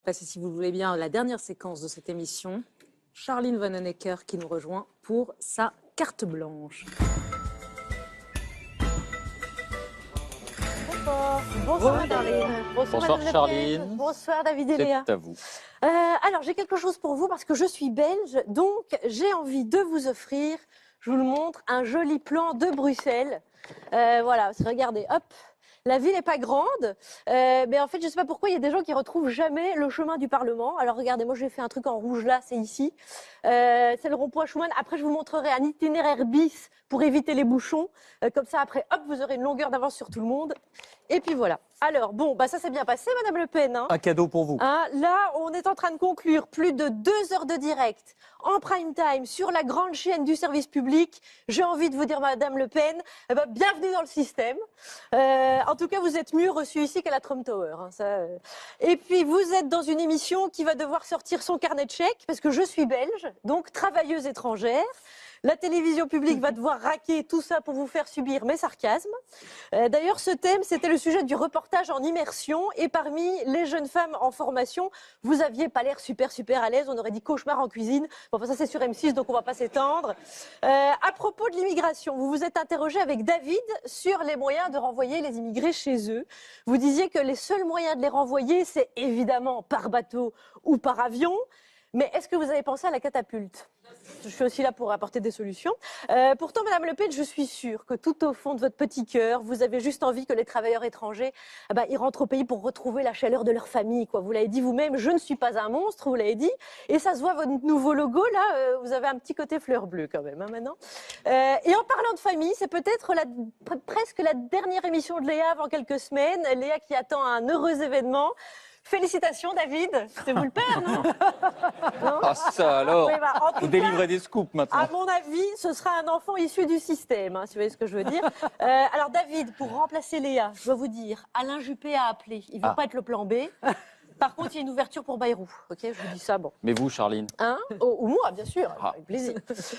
passer, si vous le voulez bien, la dernière séquence de cette émission. Charline Vanhoenacker qui nous rejoint pour sa carte blanche. Bonsoir Charline. Bonsoir Charline. Bonsoir David et Léa. C'est à vous. Alors j'ai quelque chose pour vous parce que je suis belge, donc j'ai envie de vous offrir, je vous le montre, un joli plan de Bruxelles. Voilà, regardez, hop. La ville n'est pas grande, mais en fait, je ne sais pas pourquoi, il y a des gens qui ne retrouvent jamais le chemin du Parlement. Alors regardez, moi j'ai fait un truc en rouge là, c'est ici. C'est le rond-point Schuman. Après, je vous montrerai un itinéraire bis pour éviter les bouchons. Comme ça, après, hop, vous aurez une longueur d'avance sur tout le monde. Et puis voilà. Alors, bon, bah ça s'est bien passé, Madame Le Pen. Hein. Un cadeau pour vous. Hein, là, on est en train de conclure plus de 2 heures de direct en prime time sur la grande chaîne du service public. J'ai envie de vous dire, Madame Le Pen, eh ben, bienvenue dans le système. En tout cas, vous êtes mieux reçue ici qu'à la Trump Tower. Hein, ça, Et puis, vous êtes dans une émission qui va devoir sortir son carnet de chèques, parce que je suis belge, donc travailleuse étrangère. La télévision publique va devoir raquer tout ça pour vous faire subir mes sarcasmes. D'ailleurs, ce thème, c'était le sujet du reportage en immersion. Et parmi les jeunes femmes en formation, vous aviez pas l'air super à l'aise. On aurait dit cauchemar en cuisine. Bon, enfin, ça, c'est sur M6, donc on va pas s'étendre. À propos de l'immigration, vous vous êtes interrogé avec David sur les moyens de renvoyer les immigrés chez eux. Vous disiez que les seuls moyens de les renvoyer, c'est évidemment par bateau ou par avion. Mais est-ce que vous avez pensé à la catapulte ? Je suis aussi là pour apporter des solutions. Pourtant, Madame Le Pen, je suis sûre que tout au fond de votre petit cœur, vous avez juste envie que les travailleurs étrangers ils rentrent au pays pour retrouver la chaleur de leur famille. Quoi. Vous l'avez dit vous-même, je ne suis pas un monstre, vous l'avez dit. Et ça se voit, votre nouveau logo, là, vous avez un petit côté fleur bleue quand même, hein, maintenant. Et en parlant de famille, c'est peut-être presque la dernière émission de Léa avant quelques semaines. Léa qui attend un heureux événement. Félicitations David, c'est vous le père, non? Non Ah ça alors, oui, vous délivrez des scoops maintenant. À mon avis, ce sera un enfant issu du système, hein, si vous voyez ce que je veux dire. Alors David, pour remplacer Léa, je dois vous dire, Alain Juppé a appelé, il ne veut pas être le plan B. Par contre, il y a une ouverture pour Bayrou, ok? Je vous dis ça, bon. Mais vous Charline? Hein? Ou moi, bien sûr, avec plaisir.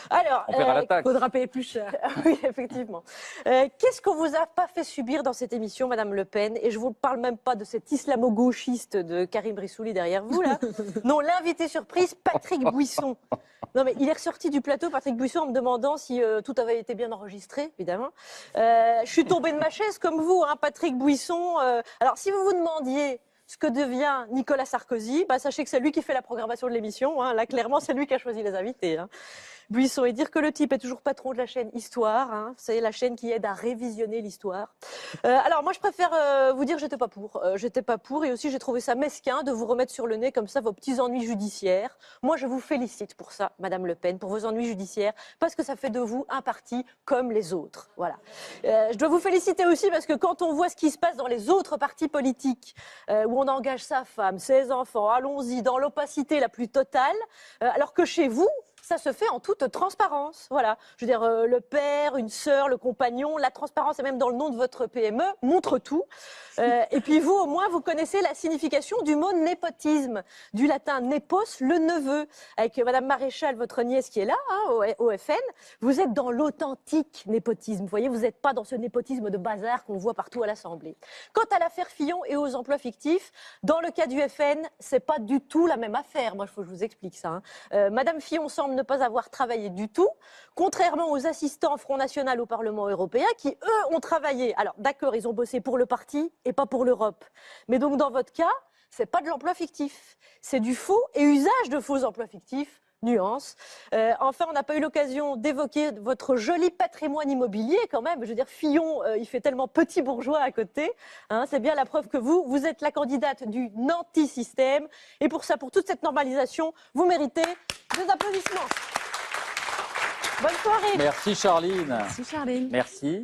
Alors, on paiera la taxe. Faudra payer plus cher. Oui, effectivement. Qu'est-ce qu'on vous a pas fait subir dans cette émission, Madame Le Pen? Et je vous parle même pas de cet islamo-gauchiste de Karim Brissouli derrière vous, là. Non, l'invité surprise, Patrick Buisson. Non, mais il est ressorti du plateau, Patrick Buisson, en me demandant si tout avait été bien enregistré, évidemment. Je suis tombée de ma chaise comme vous, hein, Patrick Buisson. Alors, si vous vous demandiez ce que devient Nicolas Sarkozy, sachez que c'est lui qui fait la programmation de l'émission. Hein. Là, clairement, c'est lui qui a choisi les invités. Hein. Buisson, et dire que le type est toujours patron de la chaîne Histoire. Hein. C'est la chaîne qui aide à révisionner l'histoire. Alors, moi, je préfère vous dire que j'étais pas pour. J'étais pas pour, et aussi, j'ai trouvé ça mesquin de vous remettre sur le nez comme ça vos petits ennuis judiciaires. Moi, je vous félicite pour ça, Madame Le Pen, pour vos ennuis judiciaires, parce que ça fait de vous un parti comme les autres. Voilà. Je dois vous féliciter aussi parce que quand on voit ce qui se passe dans les autres partis politiques, où on engage sa femme, ses enfants, allons-y, dans l'opacité la plus totale, alors que chez vous, ça se fait en toute transparence. Voilà. Je veux dire, le père, une sœur, le compagnon, la transparence, et même dans le nom de votre PME, montre tout. Et puis vous, au moins, vous connaissez la signification du mot népotisme, du latin nepos, le neveu. Avec Madame Maréchal, votre nièce qui est là, hein, au FN, vous êtes dans l'authentique népotisme. Vous voyez, vous n'êtes pas dans ce népotisme de bazar qu'on voit partout à l'Assemblée. Quant à l'affaire Fillon et aux emplois fictifs, dans le cas du FN, c'est pas du tout la même affaire. Moi, il faut que je vous explique ça. Hein. Madame Fillon semble ne pas avoir travaillé du tout, contrairement aux assistants Front National au Parlement européen qui, eux, ont travaillé. Alors, d'accord, ils ont bossé pour le parti et pas pour l'Europe. Mais donc, dans votre cas, c'est pas de l'emploi fictif. C'est du faux et usage de faux emplois fictifs. Nuance. Enfin, on n'a pas eu l'occasion d'évoquer votre joli patrimoine immobilier quand même. Je veux dire, Fillon, il fait tellement petit bourgeois à côté. Hein, c'est bien la preuve que vous êtes la candidate du nanti-système. Et pour ça, pour toute cette normalisation, vous méritez des applaudissements. Bonne soirée. Merci Charline. Merci Charline. Merci.